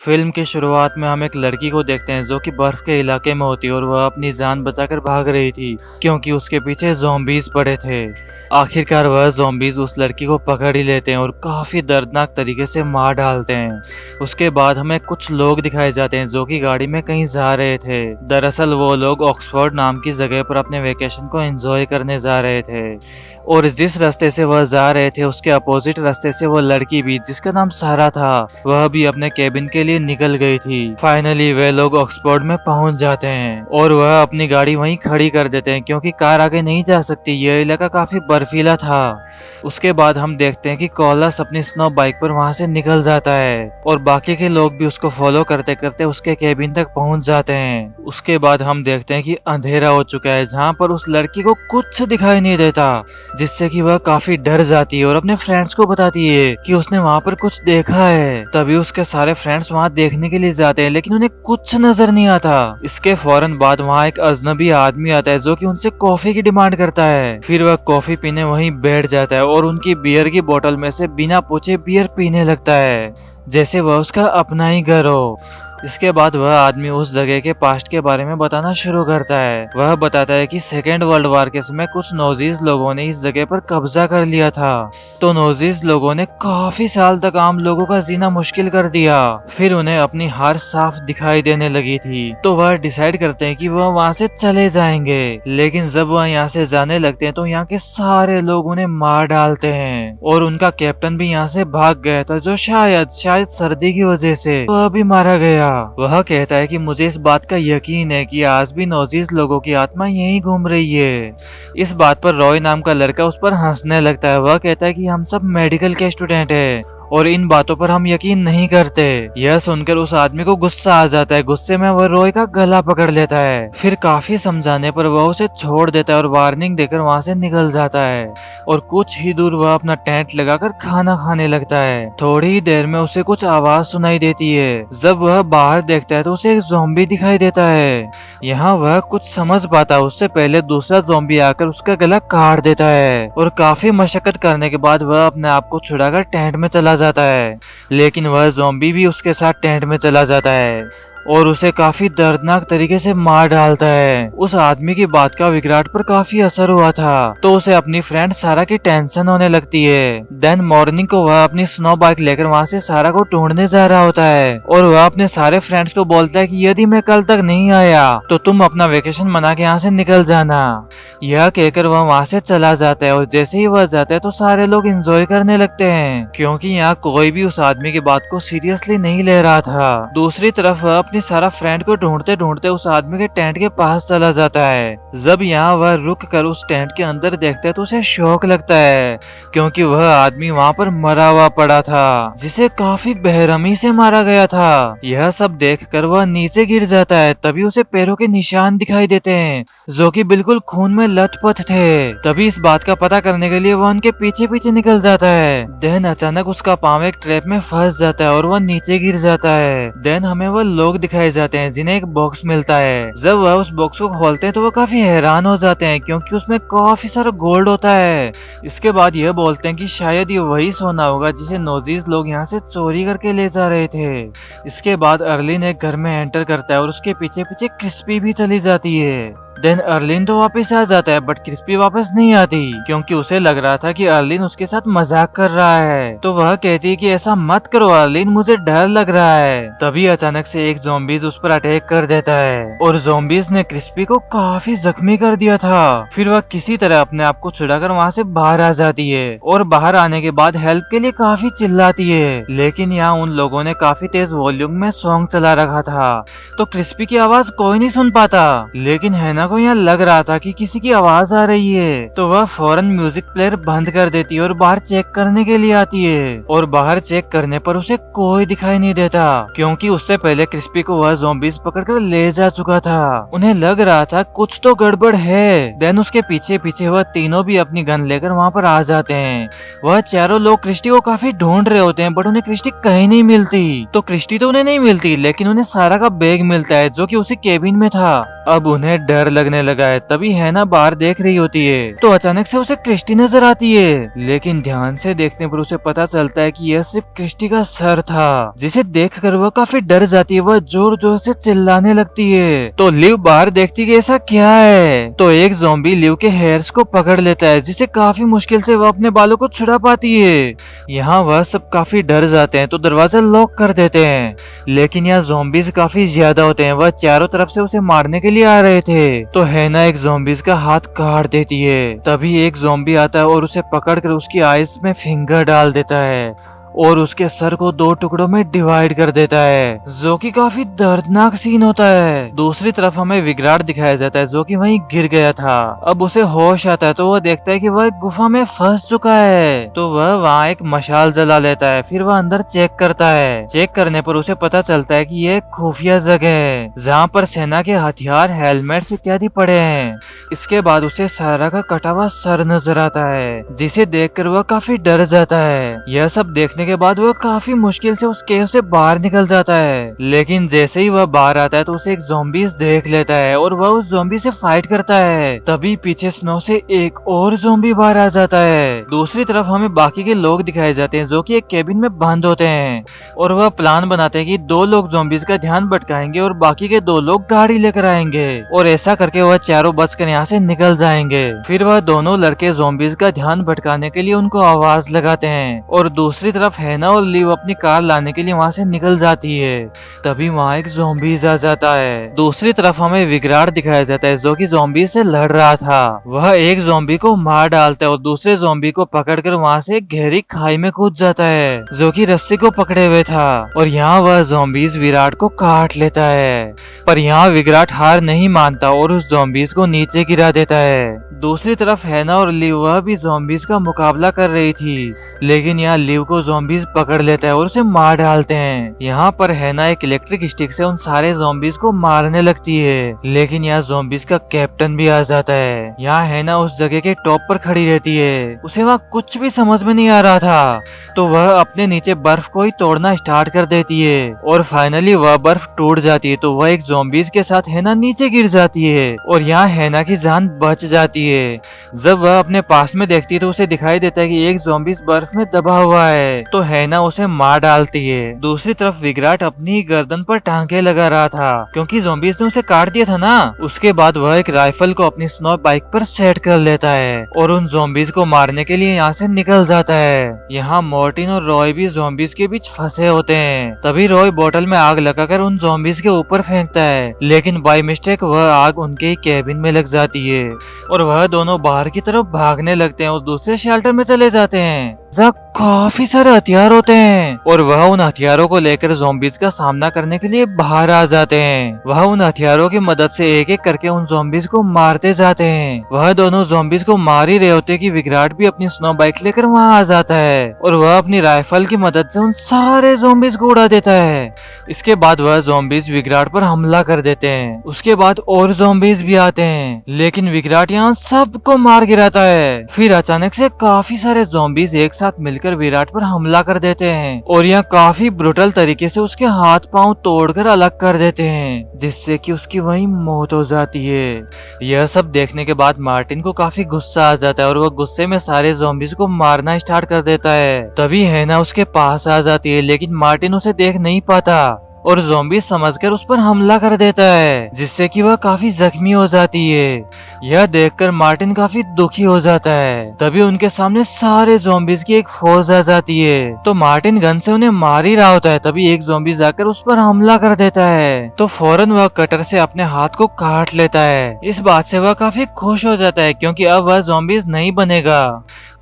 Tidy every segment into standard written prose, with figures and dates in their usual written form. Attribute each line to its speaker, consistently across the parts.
Speaker 1: Film की शुरुआत में हम एक लड़की को देखते हैं जो कि बर्फ के इलाके में होती है और वह अपनी जान बचाकर भाग रही थी क्योंकि उसके पीछे ज़ॉम्बीज़ पड़े थे। आखिरकार वह ज़ॉम्बीज़ उस लड़की को पकड़ ही लेते हैं और काफ़ी दर्दनाक तरीके से मार डालते हैं। उसके बाद हमें कुछ लोग दिखाए जाते हैं जो कि गाड़ी में कहीं जा रहे थे। दरअसल वो लोग ऑक्सफोर्ड नाम की जगह पर अपने वेकेशन को एंजॉय करने जा रहे थे और जिस रास्ते से वह जा रहे थे उसके अपोजिट रास्ते से वो लड़की भी, जिसका नाम सारा था, वह भी अपने केबिन के लिए निकल गई थी। फाइनली वे लोग ऑक्सफोर्ड में पहुंच जाते हैं और वह अपनी गाड़ी वहीं खड़ी कर देते हैं क्योंकि कार आगे नहीं जा सकती, यह इलाका काफी बर्फीला था। उसके बाद हम देखते हैं कि कॉलस अपनी स्नो बाइक पर वहां से निकल जाता है और बाकी के लोग भी उसको फॉलो करते करते उसके केबिन तक पहुंच जाते हैं। उसके बाद हम देखते हैं कि अंधेरा हो चुका है जहां पर उस लड़की को कुछ दिखाई नहीं देता, जिससे कि वह काफी डर जाती है और अपने फ्रेंड्स को बताती है कि उसने वहां पर कुछ देखा है। तभी उसके सारे फ्रेंड्स वहां देखने के लिए जाते हैं लेकिन उन्हें कुछ नजर नहीं आता। इसके फौरन बाद वहां एक अजनबी आदमी आता है जो कि उनसे कॉफी की डिमांड करता है। फिर वह कॉफी पीने वहीं बैठ जाता है और उनकी बियर की बोतल में से बिना पूछे बियर पीने लगता है जैसे वह उसका अपना ही घर हो। इसके बाद वह आदमी उस जगह के पास्ट के बारे में बताना शुरू करता है। वह बताता है कि सेकेंड वर्ल्ड वार के समय कुछ नोजीज लोगों ने इस जगह पर कब्जा कर लिया था, तो नोजीज लोगों ने काफी साल तक आम लोगों का जीना मुश्किल कर दिया। फिर उन्हें अपनी हार साफ दिखाई देने लगी थी, तो वह डिसाइड करते हैं कि वह वहाँ से चले जाएंगे। लेकिन जब वह यहाँ से जाने लगते हैं तो यहाँ के सारे लोग उन्हें मार डालते हैं और उनका कैप्टन भी यहाँ से भाग गया था, जो शायद सर्दी की वजह से वह भी मारा गया। वह कहता है कि मुझे इस बात का यकीन है कि आज भी नौजीज लोगों की आत्मा यहीं घूम रही है। इस बात पर रॉय नाम का लड़का उस पर हंसने लगता है। वह कहता है कि हम सब मेडिकल के स्टूडेंट हैं और इन बातों पर हम यकीन नहीं करते। यह सुनकर उस आदमी को गुस्सा आ जाता है। गुस्से में वह रॉय का गला पकड़ लेता है। फिर काफी समझाने पर वह उसे छोड़ देता है और वार्निंग देकर वहां से निकल जाता है और कुछ ही दूर वह अपना टेंट लगाकर खाना खाने लगता है। थोड़ी ही देर में उसे कुछ आवाज सुनाई देती है। जब वह बाहर देखता है तो उसे एक ज़ॉम्बी दिखाई देता है। यहाँ वह कुछ समझ पाता है, उससे पहले दूसरा ज़ॉम्बी आकर उसका गला काट देता है और काफी मशक्कत करने के बाद वह अपने आप को छुड़ाकर टेंट में चला जाता है। लेकिन वह ज़ॉम्बी भी उसके साथ टेंट में चला जाता है और उसे काफी दर्दनाक तरीके से मार डालता है। उस आदमी की बात का विराट पर काफी असर हुआ था, तो उसे अपनी फ्रेंड सारा की टेंशन होने लगती है। देन मॉर्निंग को वह अपनी स्नो बाइक लेकर वहां से सारा को ढूंढने जा रहा होता है और वह अपने सारे फ्रेंड्स को बोलता है कि यदि मैं कल तक नहीं आया तो तुम अपना वेकेशन मना के यहाँ से निकल जाना। यह कहकर वह वहाँ से चला जाता है और जैसे ही वह जाता है तो सारे लोग एंजॉय करने लगते हैं क्योंकि यहाँ कोई भी उस आदमी की बात को सीरियसली नहीं ले रहा था। दूसरी तरफ वह अपनी सारा फ्रेंड को ढूंढते ढूंढते उस आदमी के टेंट के पास चला जाता है। जब यहाँ वह रुक कर उस टेंट के अंदर देखता है तो उसे शौक लगता है क्योंकि वह आदमी वहाँ पर मरा हुआ पड़ा था, जिसे काफी बेरहमी से मारा गया था। यह सब देखकर वह नीचे गिर जाता है। तभी उसे पैरों के निशान दिखाई देते हैं जो कि बिल्कुल खून में लथपथ थे। तभी इस बात का पता करने के लिए वह उनके पीछे पीछे निकल जाता है। देन अचानक उसका पाँव एक ट्रैप में फंस जाता है और वह नीचे गिर जाता है। देन हमें वह लोग दिखाए जाते हैं जिन्हें एक बॉक्स मिलता है। जब वह उस बॉक्स को खोलते हैं तो वह काफी हैरान हो जाते हैं क्योंकि उसमें काफी सारा गोल्ड होता है। इसके बाद यह बोलते हैं कि शायद ये वही सोना होगा जिसे नोजीज लोग यहाँ से चोरी करके ले जा रहे थे। इसके बाद अर्लिन एक घर में एंटर करता है और उसके पीछे पीछे क्रिस्पी भी चली जाती है। देन अर्लिन तो वापस आ जाता है बट क्रिस्पी वापस नहीं आती क्योंकि उसे लग रहा था कि अर्लिन उसके साथ मजाक कर रहा है। तो वह कहती है कि ऐसा मत करो अर्लिन, मुझे डर लग रहा है। तभी अचानक से एक ज़ॉम्बीज उस पर अटैक कर देता है और ज़ॉम्बीज ने क्रिस्पी को काफी जख्मी कर दिया था। फिर वह किसी तरह अपने आप को छुड़ाकर वहाँ से बाहर आ जाती है और बाहर आने के बाद हेल्प के लिए काफी चिल्लाती है। लेकिन यहाँ उन लोगों ने काफी तेज वॉल्यूम में सॉन्ग चला रखा था तो क्रिस्पी की आवाज कोई नहीं सुन पाता। लेकिन हैना को यहाँ लग रहा था कि किसी की आवाज आ रही है, तो वह फौरन म्यूजिक प्लेयर बंद कर देती है और बाहर चेक करने के लिए आती है। और बाहर चेक करने पर उसे कोई दिखाई नहीं देता क्योंकि उससे पहले क्रिस्पी को वह ज़ॉम्बीज पकड़कर ले जा चुका था। उन्हें लग रहा था कुछ तो गड़बड़ है। देन उसके पीछे पीछे वह तीनों भी अपनी गन लेकर वहाँ पर आ जाते हैं। वह चारों लोग क्रिस्टी को काफी ढूंढ रहे होते हैं बट उन्हें क्रिस्टी कहीं नहीं मिलती। तो क्रिस्टी तो उन्हें नहीं मिलती लेकिन उन्हें सारा का बैग मिलता है जो कि उसी केबिन में था। अब उन्हें डर लगने लगा है। तभी हैना बाहर देख रही होती है तो अचानक से उसे क्रिस्टी नजर आती है, लेकिन ध्यान से देखने पर उसे पता चलता है कि यह सिर्फ क्रिस्टी का सर था, जिसे देखकर वह काफी डर जाती है। वह जोर जोर से चिल्लाने लगती है तो लिव बाहर देखती है कि ऐसा क्या है। तो एक ज़ॉम्बी लिव के हेयर्स को पकड़ लेता है, जिसे काफी मुश्किल से वह अपने बालों को छुड़ा पाती है। यहाँ वह सब काफी डर जाते हैं तो दरवाजा लॉक कर देते हैं, लेकिन यहाँ ज़ॉम्बीज काफी ज्यादा होते हैं। वह चारों तरफ से उसे मारने के लिए आ रहे थे तो हैना एक ज़ॉम्बीज का हाथ काट देती है। तभी एक ज़ॉम्बी आता है और उसे पकड़कर उसकी आइस में फिंगर डाल देता है और उसके सर को 2 टुकड़ों में डिवाइड कर देता है, जो कि काफी दर्दनाक सीन होता है। दूसरी तरफ हमें विग्राट दिखाया जाता है, जो कि वहीं गिर गया था। अब उसे होश आता है तो वह देखता है कि वह एक गुफा में फंस चुका है, तो वह वहाँ एक मशाल जला लेता है। फिर वह अंदर चेक करता है। चेक करने पर उसे पता चलता है कि यह एक खुफिया जगह है, जहाँ पर सेना के हथियार, हेलमेट्स इत्यादि पड़े हैं। इसके बाद उसे सारा का कटा हुआ सर नजर आता है, जिसे देखकर वह काफी डर जाता है। यह सब देखने के बाद वह काफी मुश्किल से उस केव से बाहर निकल जाता है, लेकिन जैसे ही वह बाहर आता है तो उसे एक ज़ॉम्बीज देख लेता है और वह उस ज़ॉम्बी से फाइट करता है। तभी पीछे स्नो से एक और ज़ॉम्बी बाहर आ जाता है। दूसरी तरफ हमें बाकी के लोग दिखाए जाते हैं, जो कि एक केबिन में बंद होते हैं और वह प्लान बनाते हैं कि 2 लोग ज़ॉम्बीज का ध्यान भटकाएंगे और बाकी के 2 लोग गाड़ी लेकर आएंगे, और ऐसा करके वह चारों बचकर यहाँ से निकल जाएंगे। फिर वह दोनों लड़के ज़ॉम्बीज का ध्यान भटकाने के लिए उनको आवाज लगाते हैं और दूसरी तरफ हैना और लिव अपनी कार लाने के लिए वहाँ से निकल जाती है। तभी वहाँ एक ज़ॉम्बीज आ जाता है। दूसरी तरफ हमें विग्राट दिखाया जाता है, जो कि ज़ॉम्बीज से लड़ रहा था। वह एक ज़ॉम्बी को मार डालता है और दूसरे ज़ॉम्बी को पकड़कर वहाँ से एक गहरी खाई में कूद जाता है, जो कि रस्सी को पकड़े हुए था। और यहाँ वह ज़ॉम्बीज विराट को काट लेता है, पर यहाँ विग्राट हार नहीं मानता और उस ज़ॉम्बीज को नीचे गिरा देता है। दूसरी तरफ हैना और लिव वह भी ज़ॉम्बीज का मुकाबला कर रही थी, लेकिन यहाँ लिव को ज़ॉम्बीज पकड़ लेता है और उसे मार डालते हैं। यहाँ पर हैना एक इलेक्ट्रिक स्टिक से उन सारे ज़ॉम्बीज को मारने लगती है, लेकिन यहाँ ज़ॉम्बीज का कैप्टन भी आ जाता है। यहाँ हैना उस जगह के टॉप पर खड़ी रहती है। उसे वहाँ कुछ भी समझ में नहीं आ रहा था, तो वह अपने नीचे बर्फ को ही तोड़ना स्टार्ट कर देती है और फाइनली वह बर्फ टूट जाती है। तो वह एक ज़ॉम्बीज के साथ हैना नीचे गिर जाती है और यहाँ हैना की जान बच जाती है। जब वह अपने पास में देखती है तो उसे दिखाई देता है कि एक ज़ॉम्बीज बर्फ में दबा हुआ है, तो हैना उसे मार डालती है। दूसरी तरफ विग्राट अपनी गर्दन पर टांगे लगा रहा था, क्योंकि ज़ॉम्बीज ने उसे काट दिया था ना। उसके बाद वह एक राइफल को अपनी स्नो बाइक पर सेट कर लेता है और उन ज़ॉम्बीज को मारने के लिए यहाँ से निकल जाता है। यहाँ मार्टिन और रॉय भी ज़ॉम्बीज के बीच फंसे होते हैं। तभी रॉय बोतल में आग लगाकर उन ज़ॉम्बीज के ऊपर फेंकता है, लेकिन बाय मिस्टेक वह आग उनके ही केबिन में लग जाती है और वह दोनों बाहर की तरफ भागने लगते हैं और दूसरे शेल्टर में चले जाते हैं, जहाँ काफी सारे हथियार होते हैं और वह उन हथियारों को लेकर ज़ॉम्बीज का सामना करने के लिए बाहर आ जाते हैं। वह उन हथियारों की मदद से एक एक करके उन ज़ॉम्बीज को मारते जाते हैं। वह दोनों ज़ॉम्बीज को मार ही रहे होते कि विग्राट भी अपनी स्नो बाइक लेकर वहाँ आ जाता है और वह अपनी राइफल की मदद से उन सारे ज़ॉम्बीज को उड़ा देता है। इसके बाद वह ज़ॉम्बीज विग्राट पर हमला कर देते हैं। उसके बाद और ज़ॉम्बीज भी आते हैं, लेकिन विग्राट यहाँ सबको मार गिराता है। फिर अचानक से काफी सारे ज़ॉम्बीज एक साथ मिलकर विराट पर हमला कर देते हैं और यह काफी ब्रुटल तरीके से उसके हाथ पांव तोड़कर अलग कर देते हैं, जिससे कि उसकी वहीं मौत हो जाती है। यह सब देखने के बाद मार्टिन को काफी गुस्सा आ जाता है और वह गुस्से में सारे ज़ॉम्बीज को मारना स्टार्ट कर देता है। तभी हैना उसके पास आ जाती है, लेकिन मार्टिन उसे देख नहीं पाता और ज़ॉम्बी समझकर उस पर हमला कर देता है, जिससे कि वह काफी जख्मी हो जाती है। यह देखकर मार्टिन काफी दुखी हो जाता है। तभी उनके सामने सारे ज़ॉम्बीज की एक फौज आ जाती है, तो मार्टिन गन से उन्हें मार ही रहा होता है। तभी एक ज़ॉम्बी जाकर उस पर हमला कर देता है, तो फौरन वह कटर से अपने हाथ को काट लेता है। इस बात से वह काफी खुश हो जाता है, क्योंकि अब वह ज़ॉम्बीज नहीं बनेगा।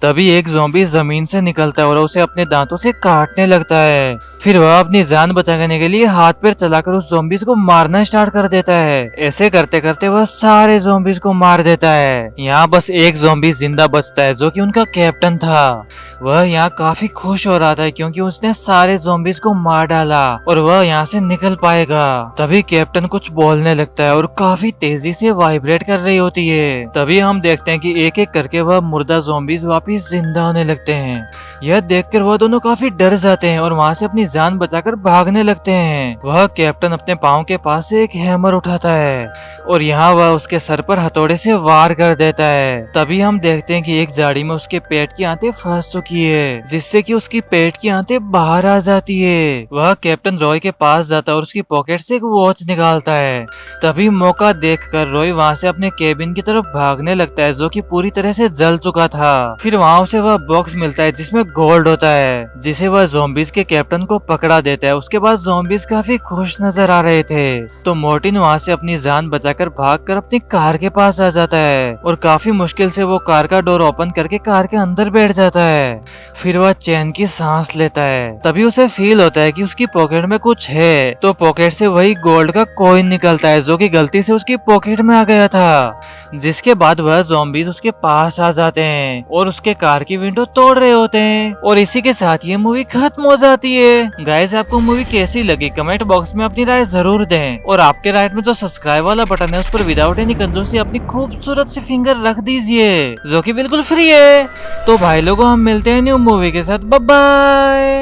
Speaker 1: तभी एक ज़ॉम्बी जमीन से निकलता है और उसे अपने दांतों से काटने लगता है। फिर वह अपनी जान बचाने के लिए हाथ पैर चलाकर उस ज़ॉम्बीज को मारना स्टार्ट कर देता है। ऐसे करते करते वह सारे ज़ॉम्बीज को मार देता है। यहाँ बस एक ज़ॉम्बी जिंदा बचता है, जो कि उनका कैप्टन था। वह यहाँ काफी खुश हो रहा था, क्योंकि उसने सारे ज़ॉम्बीज को मार डाला और वह यहाँ से निकल पाएगा। तभी कैप्टन कुछ बोलने लगता है और काफी तेजी से वाइब्रेट कर रही होती है। तभी हम देखते हैं कि एक एक करके वह मुर्दा ज़ॉम्बीज वापस वापिस जिंदा होने लगते हैं। यह देखकर वह दोनों काफी डर जाते हैं और वहाँ से अपनी जान बचाकर भागने लगते हैं। वह कैप्टन अपने पाँव के पास से एक हैमर उठाता है और यहाँ वह उसके सर पर हथौड़े से वार कर देता है। तभी हम देखते हैं कि एक झाड़ी में उसके पेट की आंतें फंस चुकी है, जिससे कि उसकी पेट की आंतें बाहर आ जाती है। वह कैप्टन रॉय के पास जाता है और उसकी पॉकेट से एक वॉच निकालता है। तभी मौका देखकर रॉय वहाँ से अपने केबिन की तरफ भागने लगता है, जो कि पूरी तरह से जल चुका था। फिर वहाँ उसे वह बॉक्स मिलता है जिसमें गोल्ड होता है, जिसे वह ज़ॉम्बीज़ के कैप्टन को पकड़ा देता है। उसके बाद ज़ॉम्बीज़ काफी खुश नजर आ रहे थे, तो मोर्टिन वहाँ से अपनी जान बचाकर भागकर अपनी कार के पास आ जाता है और काफी मुश्किल से वो कार का डोर ओपन करके कार के अंदर बैठ जाता है। फिर वह चैन की सांस लेता है। तभी उसे फील होता है कि उसकी पॉकेट में कुछ है, तो पॉकेट से वही गोल्ड का कॉइन निकलता है जो कि गलती से उसकी पॉकेट में आ गया था। जिसके बाद वह ज़ॉम्बीज़ उसके पास आ जाते हैं और उसके कार की विंडो तोड़ रहे होते हैं और इसी के साथ ये मूवी खत्म हो जाती है। गाइस, आपको मूवी कैसी लगी कमेंट बॉक्स में अपनी राय जरूर दें और आपके राइट में जो सब्सक्राइब वाला बटन है उस पर विदाउट एनी कंजूसी अपनी खूबसूरत सी फिंगर रख दीजिए, जो कि बिल्कुल फ्री है। तो भाई लोगों, हम मिलते हैं न्यू मूवी के साथ। Bye bye.